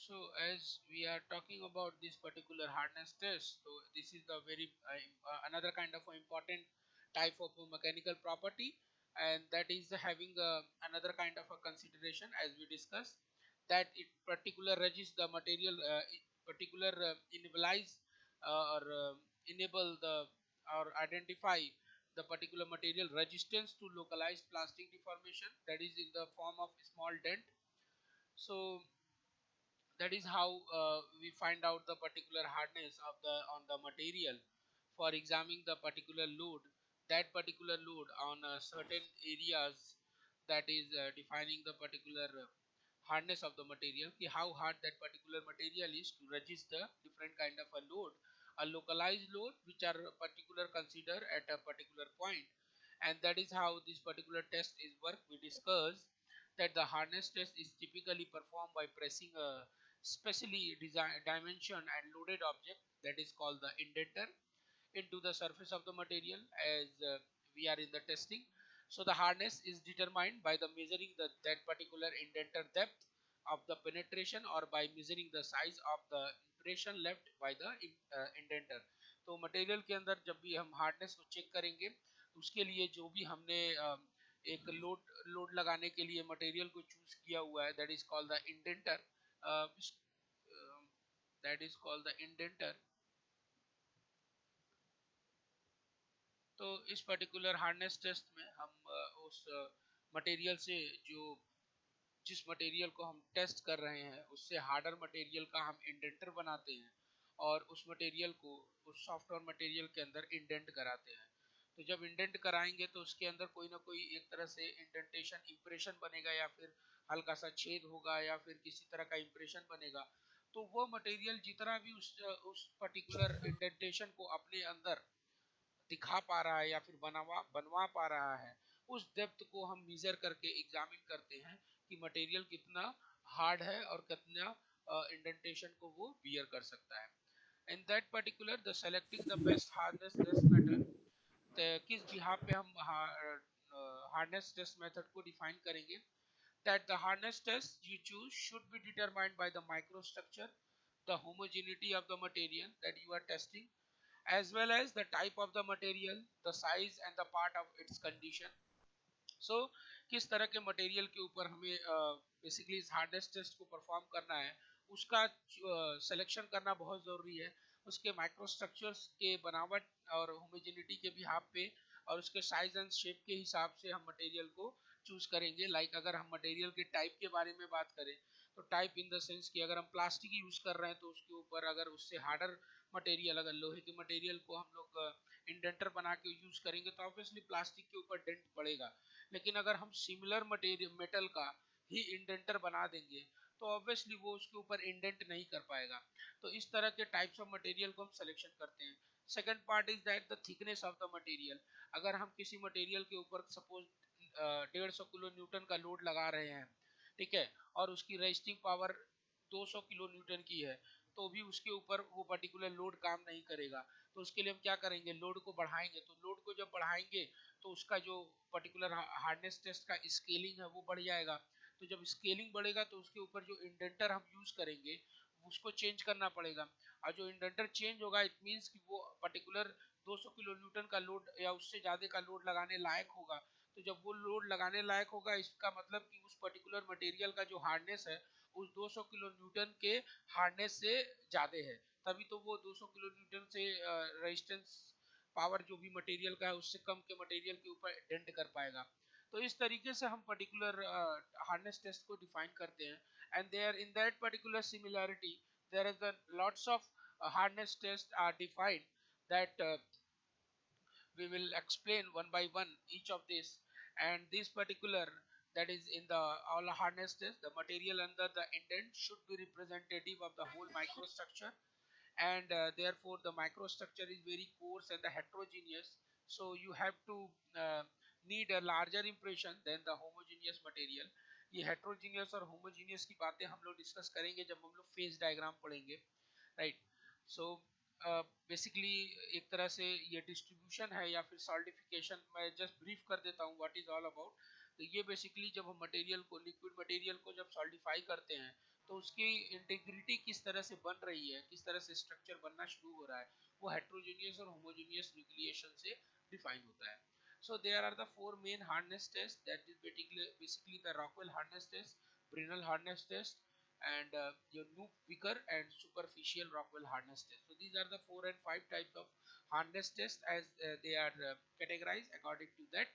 So as we are talking about this particular hardness test, so this is the very another kind of important type of a mechanical property, and that is having another kind of a consideration as we discussed, that it particular regis the material particular enabilize or enable the or identify the particular material resistance to localized plastic deformation, that is in the form of small dent. So that is how we find out the particular hardness of the on the material for examining the particular load, that particular load on certain areas, that is defining the particular hardness of the material, ki how hard that particular material is to resist the different kind of a load, a localized load which are particular considered at a particular point. And that is how this particular test is work. We discussed that the hardness test is typically performed by pressing a specially dimension and loaded object, that is called the indenter, into the surface of the material as we are in the testing. So the hardness is determined by the measuring that particular indenter depth of the penetration or by measuring the size of the impression left by the indenter. तो material के अंदर जब भी हम hardness को check करेंगे तो उसके लिए जो भी हमने एक लोड लगाने के लिए मटेरियल को चूज किया हुआ है, that is called the indenter, that is called the indenter. तो इस पर्टिकुलर हार्डनेस टेस्ट में हम उस मटेरियल से जो जिस मटेरियल को हम टेस्ट कर रहे हैं उससे हार्डर मटेरियल का हम इंडेंटर बनाते हैं और उस मटेरियल को उस सॉफ्टवेयर मटेरियल के अंदर इंडेंट कराते हैं। तो जब इंडेंट कराएंगे तो उसके अंदर कोई ना कोई एक तरह से इंडेंटेशन इंप्रेशन बनेगा या फिर हल्का सा छेद होगा या फिर किसी तरह का इंप्रेशन बनेगा। तो वो मटेरियल जितना भी उस पर्टिकुलर इंडेंटेशन को अपने अंदर दिखा पा रहा है या फिर बनवा बनवा पा रहा है, उस डेप्थ को हम मेजर करके एग्जामिन करते हैं कि मटेरियल कितना हार्ड है और कितना इंडेंटेशन को वो बियर कर सकता है। In that particular the selecting the best hardness test method, किस बिहाफ पे हम हार्डनेस टेस्ट मेथड को डिफाइन करेंगे, that the hardness test you choose should be determined by the microstructure, the homogeneity of the material that you are testing, as well as the type of the material, the size and the part of its condition. So किस तरह के material के ऊपर हमें basically इस hardness test को perform करना है, उसका सिलेक्शन करना बहुत ज़रूरी है। उसके माइक्रोस्ट्रक्चर्स के बनावट और होमोजेनिटी के बिहाफ पे और उसके साइज एंड शेप के हिसाब से हम मटेरियल को चूज करेंगे। लाइक अगर हम मटेरियल के टाइप के बारे में बात करें तो टाइप इन द सेंस कि अगर हम प्लास्टिक यूज कर रहे हैं तो उसके ऊपर अगर उससे हार्डर मटेरियल, अगर लोहे के मटेरियल को हम लोग इंडेंटर बना के यूज करेंगे तो ऑब्वियसली प्लास्टिक के ऊपर डेंट पड़ेगा। लेकिन अगर हम सिमिलर मटेरियल मेटल का ही इंडेंटर बना देंगे तो ऑब्वियसली वो उसके ऊपर इंडेंट नहीं कर पाएगा। तो इस तरह के टाइप्स ऑफ मटेरियल को हम सिलेक्शन करते हैं। Second part is that the thickness of the material. अगर हम किसी मटेरियल के ऊपर सपोज 150 किलो न्यूटन का लोड लगा रहे हैं, ठीक है, और उसकी रेजिस्टिंग पावर 200 किलो न्यूटन की है, तो भी उसके ऊपर वो पर्टिकुलर लोड काम नहीं करेगा। तो उसके लिए हम क्या करेंगे, लोड को बढ़ाएंगे। तो लोड को जब बढ़ाएंगे तो उसका जो पर्टिकुलर हार्डनेस टेस्ट का स्केलिंग है वो बढ़ जाएगा। तो जब स्केलिंग बढ़ेगा तो उसके ऊपर जो इंडेंटर हम यूज करेंगे उसको चेंज करना पड़ेगा। और जो इंडेंटर चेंज होगा इट मीन्स कि वो पर्टिकुलर 200 किलो न्यूटन का लोड या उससे ज्यादा का लोड लगाने लायक होगा। तो जब वो लोड लगाने लायक होगा इसका मतलब कि उस पर्टिकुलर मटेरियल का जो हार्डनेस है उस 200 किलो न्यूटन के हार्डनेस से ज्यादा है, तभी तो वो 200 किलो न्यूटन से रेजिस्टेंस पावर जो भी मटेरियल का है उससे कम के मटेरियल के ऊपर डेंट कर पाएगा। तो इस तरीके से हम पर्टिकुलर हार्डनेस टेस्ट को डिफाइन करते हैं। And there in that particular similarity there is lots of hardness test are defined that we will explain one by one each of this. And this particular, that is in the all hardness test, the material under the indent should be representative of the whole microstructure, and therefore the microstructure is very coarse and the heterogeneous, so you have to need a larger impression than the homogeneous material. ये heterogeneous और homogeneous की बातें हम लोग discuss करेंगे जब हम लोग फेज डायग्राम पढ़ेंगे, राइट। सो बेसिकली एक तरह से ये डिस्ट्रीब्यूशन है या फिर सॉल्डिफिकेशन, मैं जस्ट ब्रीफ कर देता हूँ व्हाट इज ऑल अबाउट। तो ये बेसिकली जब हम मटेरियल को, लिक्विड मटेरियल को जब सॉल्डिफाई करते हैं तो उसकी इंटीग्रिटी किस तरह से बन रही है, किस तरह से स्ट्रक्चर बनना शुरू हो रहा है, वो हेट्रोजीनियस और होमोजीनियस न्यूक्लिएशन से डिफाइन होता है. So there are the four main hardness tests, that is basically the Rockwell hardness test, Brinell hardness test, and your Knoop Wicker and superficial Rockwell hardness test. So these are the 4 and 5 types of hardness tests as they are categorized according to that.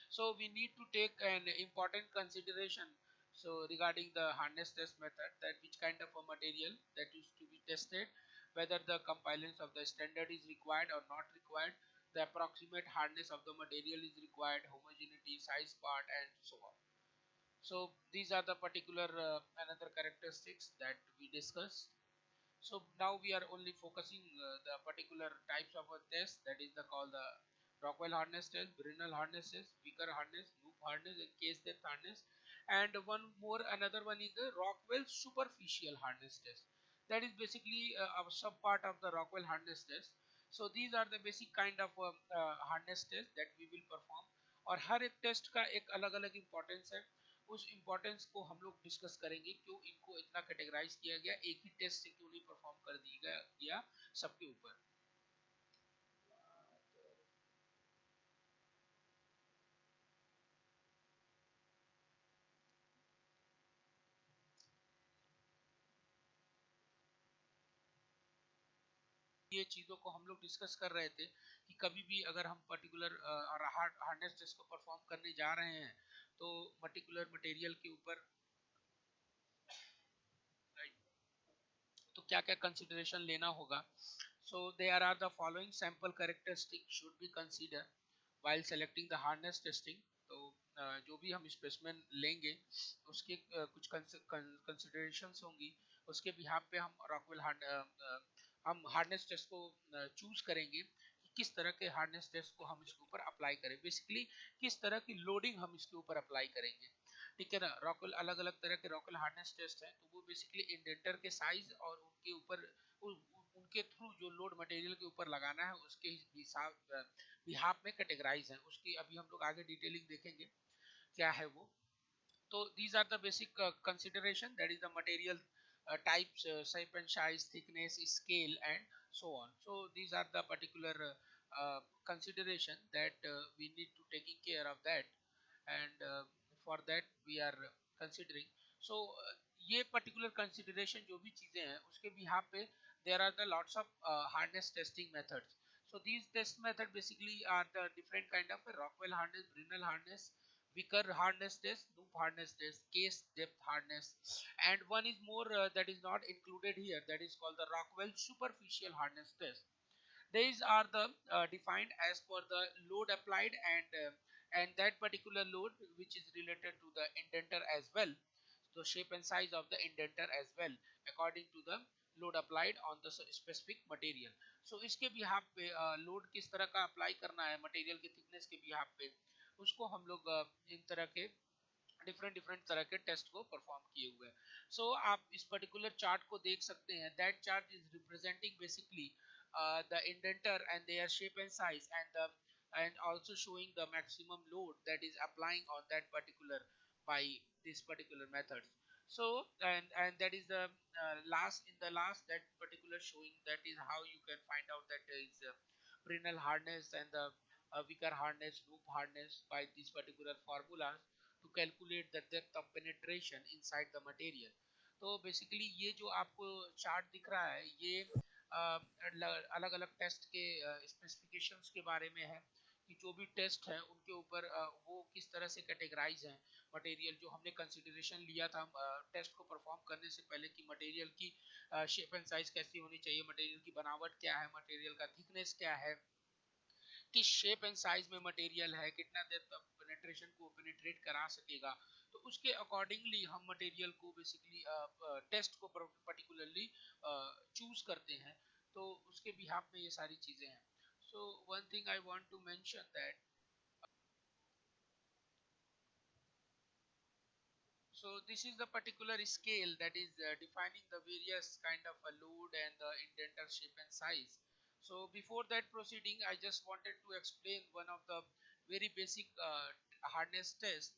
So we need to take an important consideration so regarding the hardness test method, that which kind of a material that is to be tested, whether the compliance of the standard is required or not required, the approximate hardness of the material is required, homogeneity, size part, and so on. So these are the particular another characteristics that we discussed. So now we are only focusing the particular types of a test, that is the called the Rockwell hardness test, Brinell hardness test, Wicker hardness, Knoop hardness, and case depth hardness. And one more, another one is the Rockwell superficial hardness test. That is basically a sub part of the Rockwell hardness test. So these are the basic kind of hardness test that we will perform. और हर एक test का एक अलग अलग importance है. उस importance को हम लोग डिस्कस करेंगे, क्यों इनको इतना कैटेगराइज किया गया, एक ही टेस्ट से क्यों नहीं परफॉर्म कर दिया गया सबके ऊपर. ये चीजों को हम लोग डिस्कस कर रहे थे कि कभी भी अगर हम पर्टिकुलर हार्डनेस टेस्ट को परफॉर्म करने जा रहे हैं तो पर्टिकुलर मटेरियल के ऊपर तो क्या क्या कंसिडरेशन लेना होगा. So there are the following sample characteristic should be consider while selecting the hardness testing. तो जो भी हम स्पेसिमेन लेंगे उसके कुछ कंसिडरेशंस होंगी, उसके बिहाफ पे हम रॉकवेल हम हार्डनेस टेस्ट को चूज करेंगे कि किस तरह के हार्डनेस टेस्ट को हम इसके ऊपर अप्लाई करें, बेसिकली किस तरह की लोडिंग हम इसके ऊपर अप्लाई करेंगे. ठीक है ना. रॉकवेल अलग अलग तरह के रॉकवेल हार्डनेस टेस्ट हैं, तो वो बेसिकली इंडेंटर के साइज और उनके ऊपर उनके थ्रू जो लोड मटेरियल के ऊपर लगाना है उसके हिसाब बिहाफ में कैटेगराइज है. उसकी अभी हम लोग आगे डिटेलिंग देखेंगे क्या है वो. So these are the basic consideration, that is the material types, shape and size, thickness, scale, and so on. So these are the particular consideration that we need to taking care of that, and for that we are considering. So ये particular consideration जो भी चीजें हैं उसके behalf पे there are the lots of hardness testing methods. So these test method basically are the different kind of Rockwell hardness, Brinell hardness, Wicker hardness test, Knoop hardness test, case depth hardness, and one is more that is not included here, that is called the Rockwell superficial hardness test. These are the defined as per the load applied and that particular load which is related to the indenter as well, so shape and size of the indenter as well according to the load applied on the specific material. So इसके behalf पे load किस तरह का apply करना है material के thickness के behalf पे, उसको हम लोग इन तरह के डिफरेंट डिफरेंट तरह के टेस्ट को परफॉर्म किए हुए हैं. सो आप इस पर्टिकुलर चार्ट को देख सकते हैं. That chart is representing basically the indenter and their shape and size, and also showing the maximum load that is applying on that particular by this particular methods. So and that is the last in the last that particular showing, that is how you can find out that there is Brinell hardness and the Wicker hardness, Knoop hardness by these particular formulas to calculate the depth of penetration inside the material. तो basically ये जो आपको chart दिख रहा है ये अलग अलग टेस्ट के स्पेसिफिकेशंस के बारे में है कि जो भी टेस्ट है उनके ऊपर वो किस तरह से कैटेगराइज हैं मटेरियल, जो हमने कंसिडरेशन लिया था टेस्ट को परफॉर्म करने से पहले कि मटेरियल की शेप एंड साइज कैसी होनी चाहिए, मटेरियल की बनावट क्या है, मटेरियल का थिकनेस क्या है, किस शेप एंड साइज में मटेरियल है, कितना देर तक पेनिट्रेशन को पेनिट्रेट करा सकेगा, तो उसके अकॉर्डिंगली हम मटेरियल को बेसिकली टेस्ट को पर्टिकुलरली चूज करते हैं. तो उसके बिहाफ में ये सारी चीजें हैं. So one thing I want to mention that, so this is the particular scale that is defining the various kind of a load and the indenter shape and size. So before that proceeding, I just wanted to explain one of the very basic hardness test.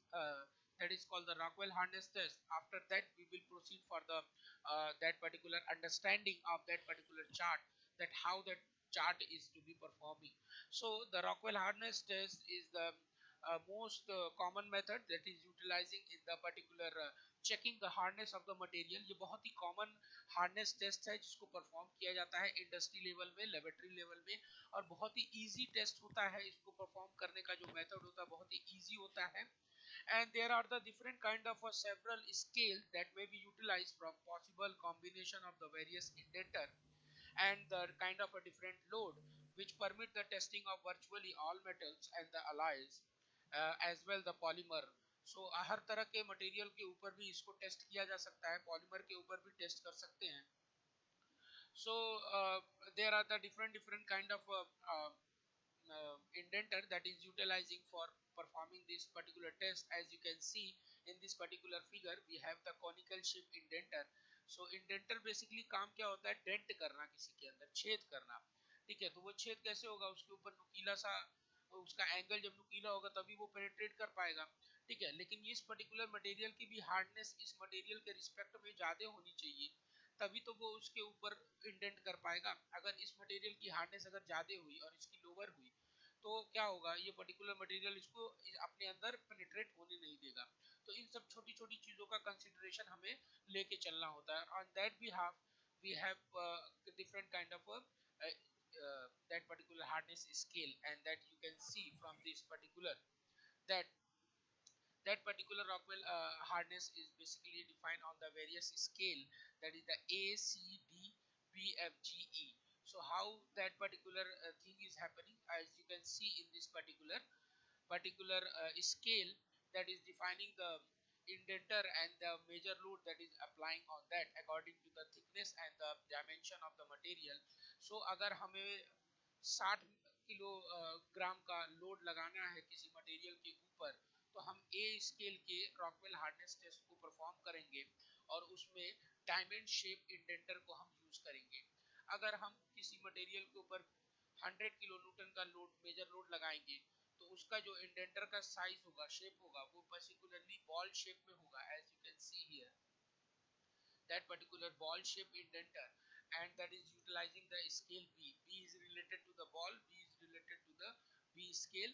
that is called the Rockwell harness test. After that we will proceed for the that particular understanding of that particular chart, that how that chart is to be performing. So the Rockwell harness test is the most common method that is utilizing in the particular checking the hardness of the material. ये बहुत ही common hardness test है जिसको perform किया जाता है industry level में, laboratory level में, और बहुत ही इजी टेस्ट होता है। इसको परफॉर्म करने का जो मेथड होता है बहुत ही इजी होता है। And there are the different kind of several scales that may be utilized from possible combination of the various indenter and the kind of a different load which permit the testing of virtually all metals and the alloys as well the polymer. So हर तरह के material के ऊपर भी इसको test किया जा सकता है, पॉलीमर के ऊपर भी टेस्ट कर सकते हैं। So there are the different kind of indenter that is utilizing for performing this particular test. As you can see in this particular figure we have the conical shape indenter. So indenter basically काम क्या होता है, dent करना, किसी के अंदर छेद करना। ठीक है, तो वो छेद कैसे होगा, उसके ऊपर नुकीला सा, उसका एंगल जब नुकीला होगा तभी वो पेनिट्रेट कर पाएगा। ठीक है, लेकिन इस पर्टिकुलर मटेरियल की भी हार्डनेस इस मटेरियल के रिस्पेक्ट में ज्यादा होनी चाहिए, तभी तो वो उसके ऊपर इंडेंट कर पाएगा। अगर इस मटेरियल की हार्डनेस अगर ज्यादा हुई और इसकी लोअर हुई तो क्या होगा, ये पर्टिकुलर मटेरियल इसको अपने अंदर पेनिट्रेट होने नहीं देगा। तो इन सब छोटी छोटी चीजों का कंसिडरेशन हमें लेके चलना होता है। On that we have different kind of that particular hardness scale, and that you can see from this particular that that particular Rockwell hardness is basically defined on the various scale, that is the A, C, D, B, F, G, E. So how that particular thing is happening, as you can see in this particular scale, that is defining the indenter and the major load that is applying on that according to the thickness and the dimension of the material. So अगर हमें 60 kilogram का load लगाना है किसी material के ऊपर, तो हम ए स्केल के रॉकवेल हार्डनेस टेस्ट को परफॉर्म करेंगे और उसमें डायमंड शेप इंडेंटर को हम यूज करेंगे। अगर हम किसी मटेरियल के ऊपर 100 किलो न्यूटन का लोड, मेजर लोड लगाएंगे, तो उसका जो इंडेंटर का साइज होगा, शेप होगा, वो पर्टिकुलरली बॉल शेप में होगा। As you can see here that particular ball shape indenter, and that is utilizing the scale B. B is related to the ball, B is related to the B scale,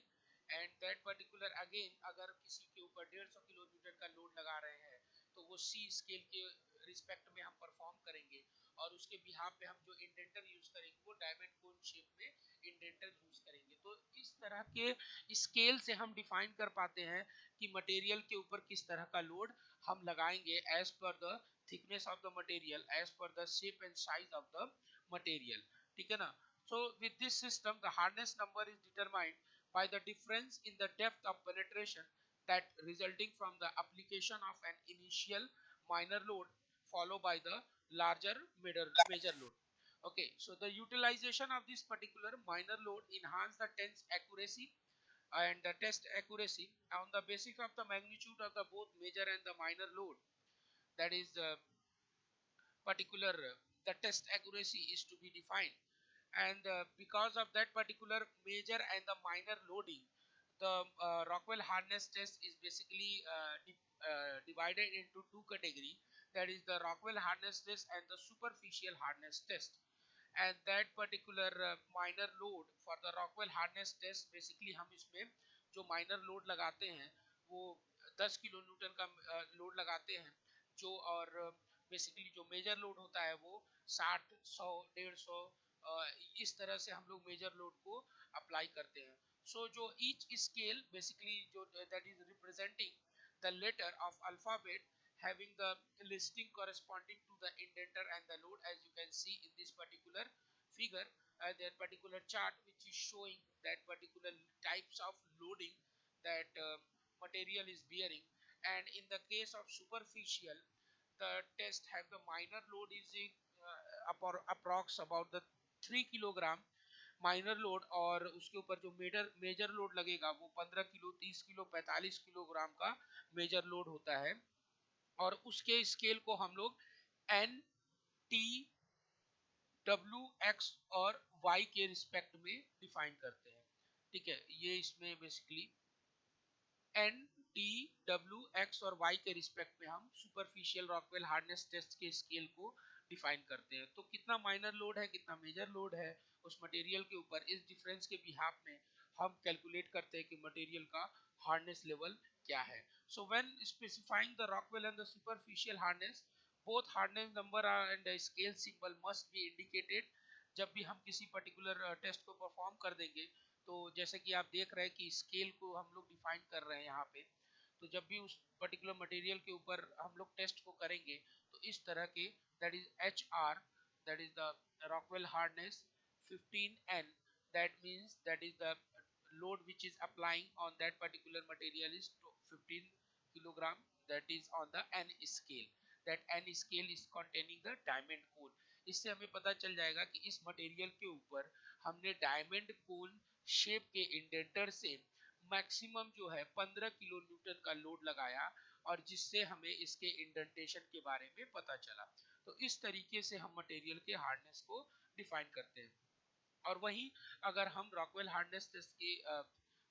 and that particular again अगर किसी के ऊपर 150 kilo Newton का load लगा रहे हैं तो वो C स्केल के रिस्पेक्ट में हम परफॉर्म करेंगे, और उसके बिहाफ पे हम जो इंडेंटर यूज करेंगे वो डायमंड कोन शेप में इंडेंटर यूज करेंगे। तो इस तरह के स्केल से हम डिफाइन कर पाते हैं कि मटेरियल के ऊपर किस तरह का लोड हम लगाएंगे as per the thickness of the material, as per the shape and size of the material। ठीक है ना। So with this system the hardness number is determined by the difference in the depth of penetration that resulting from the application of an initial minor load followed by the larger major load। Okay, so the utilization of this particular minor load enhance the test accuracy and the test accuracy on the basis of the magnitude of the both major and the minor load, that is particular the test accuracy is to be defined, and because of that particular major and the minor loading, the Rockwell hardness test is basically divided into two categories, that is the Rockwell hardness test and the superficial hardness test। And that particular minor load for the Rockwell hardness test, basically हम इसमें जो minor load लगाते हैं वो 10 kilo Newton का load लगाते हैं, जो और बेसिकली जो मेजर लोड होता है वो 60, 100, 150 इस तरह से हम लोग मेजर लोड को अप्लाई करते हैं। सो जो ईच स्केल बेसिकली जो that is representing the letter of alphabet having the listing corresponding to the indenter and the load, as you can see in this particular figure, that particular chart which is showing that particular types of loading that material is bearing. And in the case of superficial, the test have the minor load is approx about the 3 kilogram minor load, और उसके ऊपर जो major load लगेगा वो 15 kilo, 30 kilo, 45 kilogram का major load होता है, और उसके स्केल को हम लोग एन, टी, डब्ल्यू, एक्स और वाई के रिस्पेक्ट में डिफाइन करते हैं। ठीक है, ये इसमें basically N, T, W, X और वाई के रिस्पेक्ट में हम सुपरफिशियल रॉकवेल हार्डनेस टेस्ट के स्केल को डिफाइन करते हैं। तो कितना माइनर लोड है, कितना मेजर लोड है उस मटेरियल के ऊपर, इस डिफरेंस के बिहाफ में हम कैलकुलेट करते हैं कि मटेरियल का हार्डनेस लेवल क्या है। So when specifying the Rockwell and the superficial hardness, both hardness number and scale symbol must be indicated। जब भी हम किसी पर्टिकुलर टेस्ट को परफॉर्म कर देंगे, तो जैसे कि आप देख रहे हैं कि स्केल को हम लोग डिफाइन कर रहे हैं यहाँ पे, तो जब भी उस पर्टिकुलर मटेरियल के ऊपर हम लोग टेस्ट को करेंगे तो इस तरह के, that is H R, that is the Rockwell hardness 15N, that means that is the load which is applying on that particular material is 15 kilogram, that is on the N scale, that N scale is containing the diamond coal। इससे हमें पता चल जाएगा कि इस material के ऊपर हमने डायमंड कोल शेप के इंडेंटर से मैक्सिमम जो है 15 किलो न्यूटन का लोड लगाया, और जिससे हमें इसके इंडेंटेशन के बारे में पता चला। तो इस तरीके से हम मटेरियल के हार्डनेस को डिफाइन करते हैं। और वहीं अगर हम रॉकवेल हार्डनेस टेस्ट की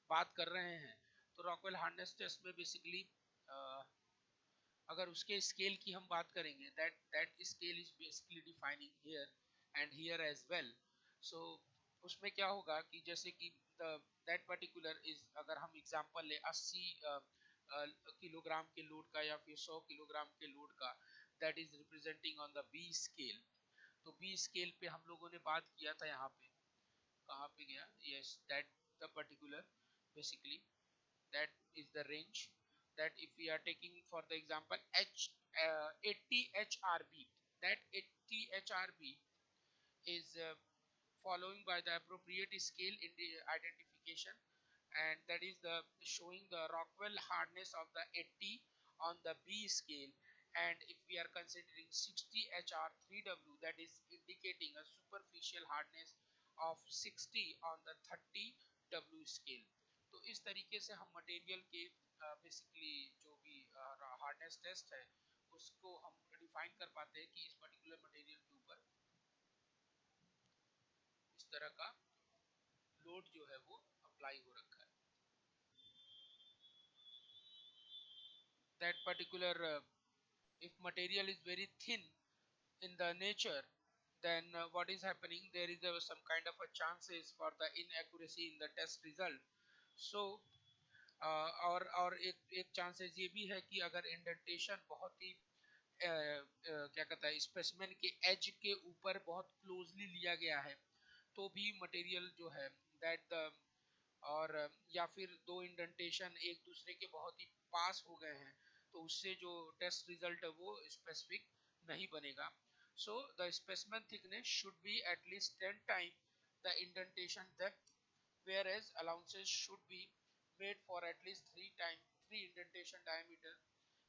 बात कर रहे हैं, तो रॉकवेल हार्डनेस टेस्ट में बेसिकली अगर उसके स्केल की हम बात करेंगे, that scale is basically defining here and here as well. So उसमें क्या होगा कि जैसे कि दैट पर्टिकुलर इज, अगर हम एग्जांपल ले 80 किलोग्राम के लोड का या फिर 100 किलोग्राम के लोड का, that is representing on the B scale. तो बी स्केल पे हम लोगों ने बात किया था, यहाँ पे कहाँ पे गया, yes, that the particular basically that is the range, that if we are taking for the example H 80 HRB, that 80 HRB is following by the appropriate scale in the identification, and that is the showing the Rockwell hardness of the 80 on the B scale, and if we are considering 60 HR3W, that is indicating a superficial hardness of 60 on the 30W scale। तो इस तरीके से हम material के basically जो भी hardness test है उसको हम डिफाइन कर पाते हैं कि इस पर्टिकुलर मटेरियल के ऊपर इस तरह का लोड जो है वो अप्लाई हो रखा है। That particular if material is very thin in the nature, then what is happening, there is some kind of a chances for the inaccuracy in the test result। So और एक chances ये भी है कि अगर इंडेंटेशन बहुत ही क्या कहता है स्पेसिमेन के एज के ऊपर बहुत क्लोजली लिया गया है, तो भी मटेरियल जो है दैट द, और या फिर दो इंडेंटेशन एक दूसरे के बहुत ही पास हो गए हैं, तो उससे जो टेस्ट रिजल्ट है वो स्पेसिफिक नहीं बनेगा। So the specimen thickness should be at least 10 time the indentation depth, whereas allowances should be made for at least 3 indentation diameter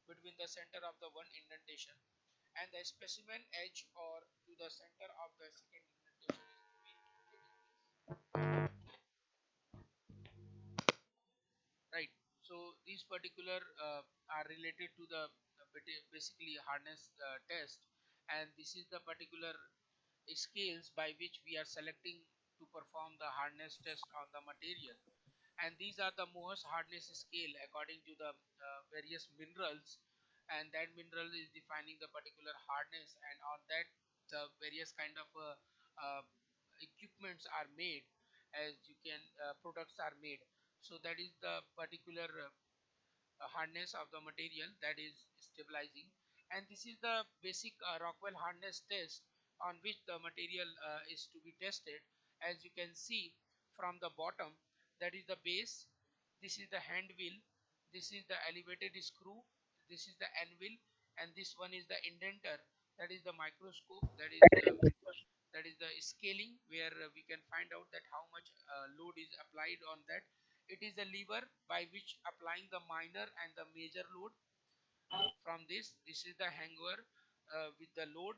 between the center of the one indentation and the specimen edge, or to the center of the second indentation, right? So these particular are related to the basically hardness test, and this is the particular scales by which we are selecting to perform the hardness test on the material, and these are the Mohs hardness scale according to the various minerals, and that mineral is defining the particular hardness, and on that the various kind of uh, equipments are made, as you can products are made. So that is the particular hardness of the material that is stabilizing, and this is the basic Rockwell hardness test on which the material is to be tested. As you can see from the bottom, that is the base, this is the hand wheel, this is the elevated screw, this is the anvil, and this one is the indenter, that is the microscope, that is the scaling where we can find out that how much load is applied on that. It is a lever by which applying the minor and the major load. From this is the hanger with the load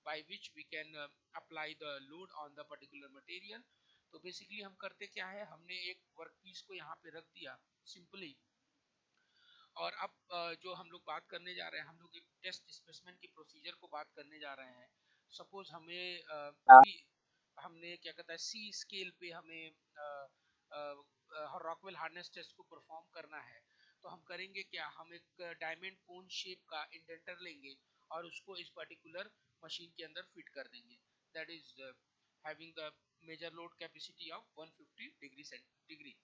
by which we can apply the load on the particular material। तो basically हम करते क्या है, हमने एक work piece को यहाँ पे रख दिया सिंपली, और अब जो हम लोग बात करने जा रहे हैं, हम लोग एक टेस्ट स्पेसिमेन की प्रोसीजर को बात करने जा रहे हैं। सपोज हमें अभी हमने क्या कहता है सी स्केल पे हमें रॉकवेल हार्डनेस टेस्ट को परफॉर्म करना है, तो हम करेंगे क्या, हम एक डायमंड कोन शेप का इंडेंटर लेंगे और उसको इस पर्टिकुलर मशीन के अंदर फिट कर देंगे, that is having the major load capacity of 150 degree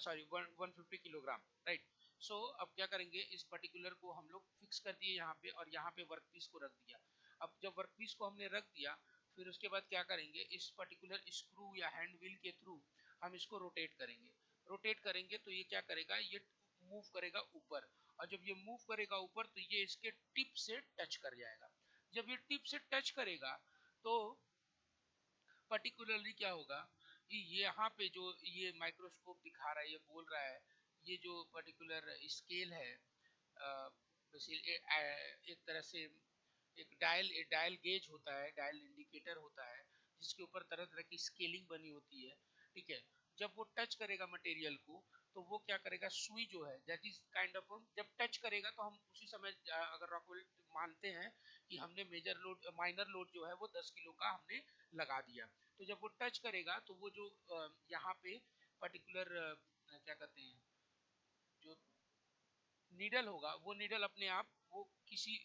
sorry 150 kilogram, right. So अब क्या करेंगे, इस पर्टिकुलर को हम लोग फिक्स कर दिए यहाँ पे और यहाँ पे वर्कपीस को रख दिया। अब जब वर्कपीस को हमने रख दिया, फिर उसके बाद क्या करेंगे, इस पर्टिकुलर स्क्रू या हैंड व्हील के थ्रू हम इसको रोटेट करेंगे। रोटेट करेंगे तो ये क्या करेगा, ये मूव करेगा ऊपर, और जब ये मूव करेगा ऊपर तो ये इसके टिप से टच कर जाएगा। जब ये टिप से टच करेगा तो पर्टिकुलरली क्या होगा कि यहाँ पे जो ये माइक्रोस्कोप दिखा रहा है, ये बोल रहा है, ये जो पर्टिकुलर स्केल है एक तरह से एक डायल गेज होता है, डायल इंडिकेटर होता है, जिसके ऊपर तरह तरह की स्केलिंग बनी होती है, ठीक है। जब वो टच करेगा मटेरियल को तो वो क्या करेगा, सुई जो है दैट इज काइंड ऑफ, जब टच करेगा तो हम उसी समय अगर रॉकवेल मानते हैं कि हमने मेजर लोड माइनर लोड जो है वो 10 किलो का हमने लगा दिया, तो जब वो टच करेगा तो वो जो यहाँ पे पर्टिकुलर क्या कहते हैं, जो नीडल होगा, वो नीडल अपने आप वो किसी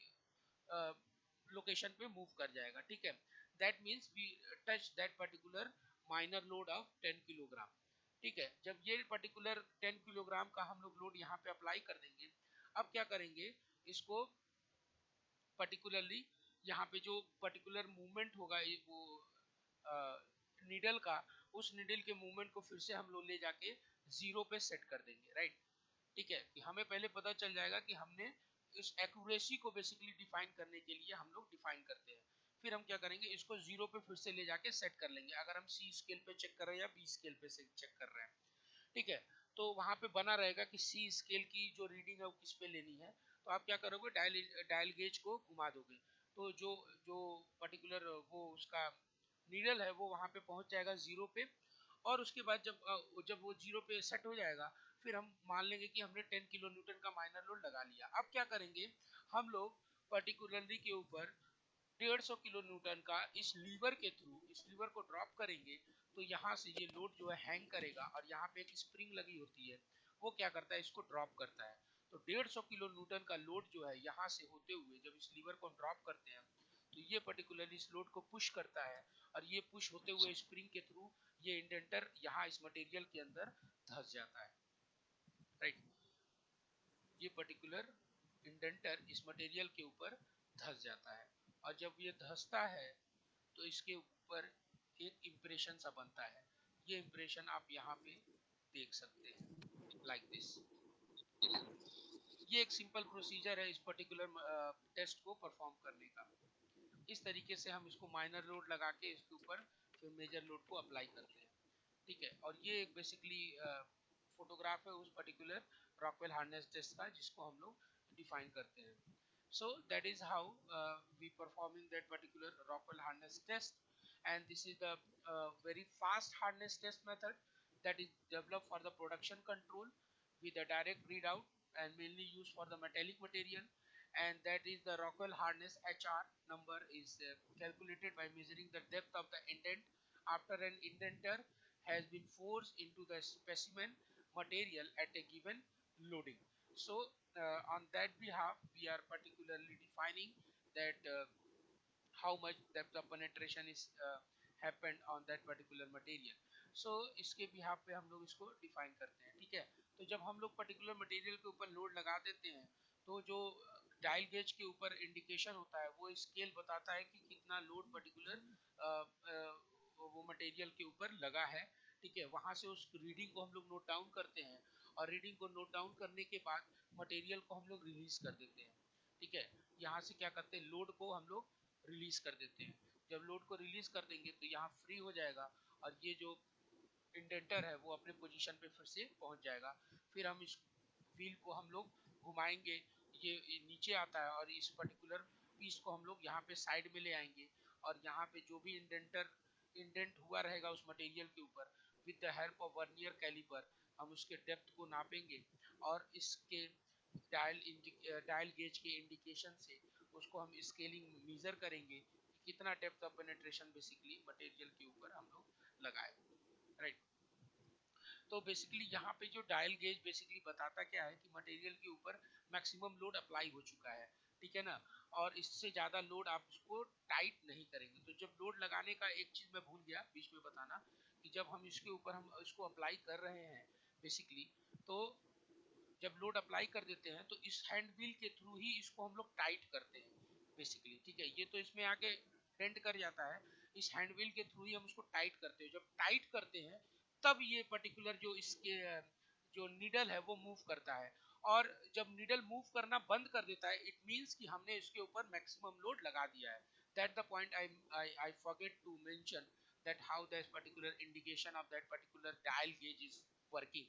लोकेशन पे मूव कर जाएगा, ठीक है। That means we touch that particular minor load of 10 kilogram, ठीक है। जब ये पर्टिकुलर 10 किलोग्राम का हम लोग लोड यहाँ पे अप्लाई कर देंगे, अब क्या करेंगे, इसको पर्टिकुलरली यहाँ पे जो पर्टिकुलर मूवमेंट होगा वो नीडल का, उस नीडल के मूवमेंट को फिर से हम लोग ले जाके जीरो पे सेट कर देंगे, राइट, ठीक है। कि हमें पहले पता चल जाएगा कि हमने इस एक्यूरेसी को बेसिकली डिफाइन करने के लिए हम लोग डिफाइन करते हैं, फिर हम क्या करेंगे, इसको जीरो पे फिर से ले जाके सेट कर लेंगे, अगर हम सी स्केल पे चेक कर रहे हैं या बी स्केल पे चेक कर रहे हैं, ठीक है। तो वहां पे बना रहेगा कि सी स्केल की जो रीडिंग है वो किस पे लेनी है, तो आप क्या करोगे, डायल गेज को घुमा दोगे, तो जो जो पर्टिकुलर वो उसका नीडल है वो वहां पे पहुंच जाएगा जीरो पे, और उसके बाद जब वो जीरो पे सेट हो जाएगा, फिर हम मान लेंगे कि हमने 10 किलो न्यूटन का माइनर लोड लगा लिया। अब क्या करेंगे, हम लोग पर्टिकुलरली के ऊपर 150 किलो न्यूटन का इस लीवर के थ्रू इस लीवर को ड्रॉप करेंगे, तो यहाँ से ये लोड जो है हैंग करेगा, और यहाँ पे एक स्प्रिंग लगी होती है, वो क्या करता है, इसको ड्रॉप करता है। तो 150 किलो न्यूटन का लोड जो है यहाँ से होते हुए जब इस लीवर को हम ड्रॉप करते हैं, तो ये पर्टिकुलरली इस लोड को पुश करता है, और ये पुश होते हुए स्प्रिंग के थ्रू ये इंडेंटर यहाँ इस मटेरियल के अंदर धंस जाता है, राइट। ये पर्टिकुलर इंडेंटर इस मटेरियल के ऊपर धंस जाता है, और जब ये धंसता है तो इसके ऊपर एक इम्प्रेशन सा बनता है, ये इम्प्रेशन आप यहाँ पे देख सकते हैं, लाइक दिस। ये एक सिंपल प्रोसीजर है इस पर्टिकुलर टेस्ट को परफॉर्म करने का। इस तरीके से हम इसको माइनर लोड लगा के इसके ऊपर फिर मेजर लोड को अप्लाई करते हैं, ठीक है। और ये एक बेसिकली फोटोग्राफ है उस पर्टिकुलर रॉकवेल हार्नेस टेस्ट का, जिसको हम लोग डिफाइन करते हैं। So that is how we performing that particular Rockwell harness test, and this is the very fast harness test method that is developed for the production control with a direct readout and mainly used for the metallic material, and that is the Rockwell harness HR number is calculated by measuring the depth of the indent after an indenter has been forced into the specimen material at a given loading. So on that behalf, we are particularly defining that how much depth of penetration is happened on that particular material. So इसके behalf पे हम लोग इसको define करते हैं, ठीक है। तो जब हम लोग particular material के ऊपर load लगा देते हैं, तो जो डायल गेज के ऊपर इंडिकेशन होता है वो स्केल बताता है कि कितना लोड पर्टिकुलर वो मटेरियल के ऊपर लगा है, ठीक है। वहां से उस रीडिंग को हम लोग नोट डाउन करते हैं, और रीडिंग को नोट डाउन करने के बाद मटेरियल को हम लोग रिलीज कर देते हैं, ठीक है। यहाँ से क्या करते हैं, लोड को हम लोग रिलीज कर देते हैं। जब लोड को रिलीज कर देंगे तो यहाँ फ्री हो जाएगा, और ये जो इंडेंटर है वो अपने पोजीशन पे फिर से पहुंच जाएगा। फिर हम इस व्हील को हम लोग घुमाएंगे, ये नीचे आता है, और इस पर्टिकुलर पीस को हम लोग यहाँ पे साइड में ले आएंगे, और यहाँ पे जो भी इंडेंट हुआ रहेगा उस मटेरियल के ऊपर, with the help of vernier caliper हम उसके डेप्थ को नापेंगे, और इसके डायल गेज के इंडिकेशन से उसको हम स्केलिंग मेजर करेंगे कि कितना depth of penetration basically material के ऊपर हम लोग लगाए, राइट। तो बेसिकली यहाँ पे जो डायल गेज बेसिकली बताता क्या है कि मटेरियल के ऊपर मैक्सिमम लोड अप्लाई हो चुका है, ठीक है ना, और इससे ज्यादा लोड आप उसको टाइट नहीं करेंगे। तो जब लोड लगाने का एक चीज मैं भूल गया बीच में बताना, कि जब हम इसके ऊपर हम इसको अप्लाई कर रहे हैं बेसिकली, तो जब लोड अप्लाई कर देते हैं तो इस हैंड व्हील के थ्रू ही इसको हम लोग टाइट करते हैं बेसिकली, ठीक है। ये तो इसमें आके डेंट कर जाता है, इस हैंड व्हील के थ्रू ही हम उसको टाइट करते हैं। जब टाइट करते हैं तब ये पर्टिकुलर जो इसके जो नीडल है वो मूव करता है, और जब नीडल मूव करना बंद कर देता है इट मींस कि हमने इसके ऊपर मैक्सिमम लोड लगा दिया है। That the point I forget to mention that how that particular indication of that particular dial gauge is working।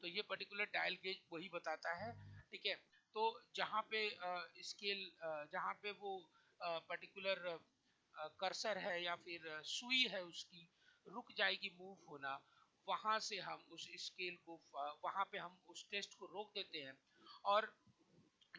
तो ये पर्टिकुलर डायल गेज वही बताता है, ठीक है। तो जहाँ पे स्केल जहाँ पे वो पर्टिकुलर कर्सर है या फिर सुई है उसकी रुक जाएगी मूव होना, वहां से हम उस स्केल को वहां पे हम उस टेस्ट को रोक देते हैं, और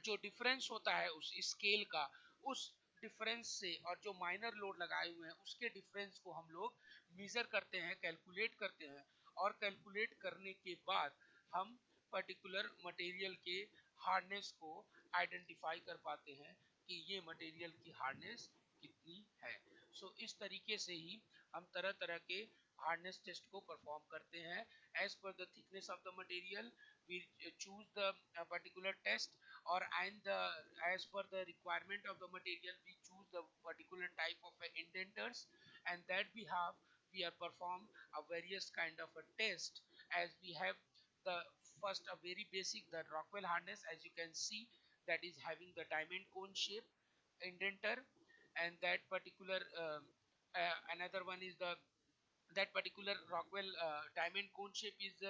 जो डिफरेंस होता है उस स्केल का, उस डिफरेंस से और जो माइनर लोड लगाए हुए हैं उसके डिफरेंस को हम लोग मेजर करते हैं, कैलकुलेट करते हैं, और कैलकुलेट करने के बाद हम पर्टिकुलर मटेरियल के हार्डनेस को आइडेंटिफाई कर पाते हैं कि ये मटेरियल की हार्डनेस कितनी है। सो इस तरीके से ही हम तरह तरह के हार्डनेस टेस्ट को परफॉर्म करते हैं। As per the thickness of the material we choose the particular test, or and as per the requirement of the material we choose the particular type of indenters, and that we have we are perform a various kind of a test, as we have the first a very basic the Rockwell harness, as you can see, that is having the diamond cone shape indenter, and that particular another one is the that particular Rockwell diamond cone shape is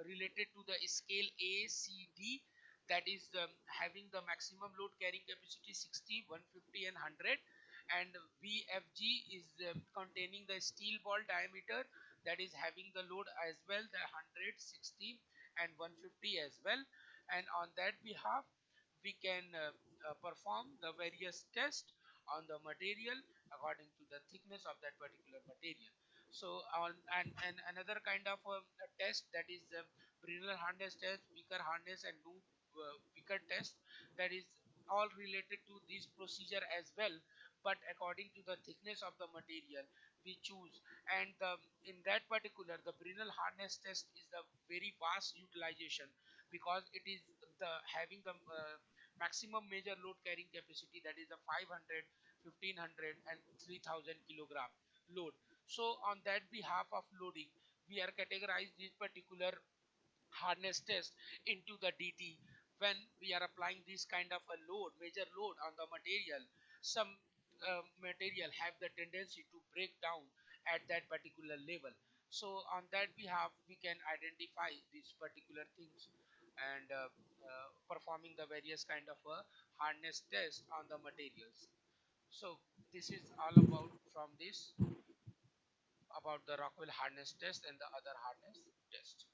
related to the scale ACD, that is having the maximum load carrying capacity 60, 150 and 100, and BFG is containing the steel ball diameter, that is having the load as well the 100, 60 and 150 as well, and on that behalf we can perform the various tests on the material according to the thickness of that particular material. So on and another kind of a test, that is Brinell harness test, Beaker harness and loop Beaker test, that is all related to this procedure as well, but according to the thickness of the material we choose. And in that particular the Brinell harness test is the very vast utilization, because it is the having the maximum major load carrying capacity, that is the 500, 1500 and 3000 kilogram load. So on that behalf of loading, we are categorized this particular harness test into the DT. When we are applying this kind of a load, major load on the material, some material have the tendency to break down at that particular level. So on that behalf, we can identify these particular things, and performing the various kind of hardness test on the materials. So this is all about from this about the Rockwell hardness test and the other hardness test.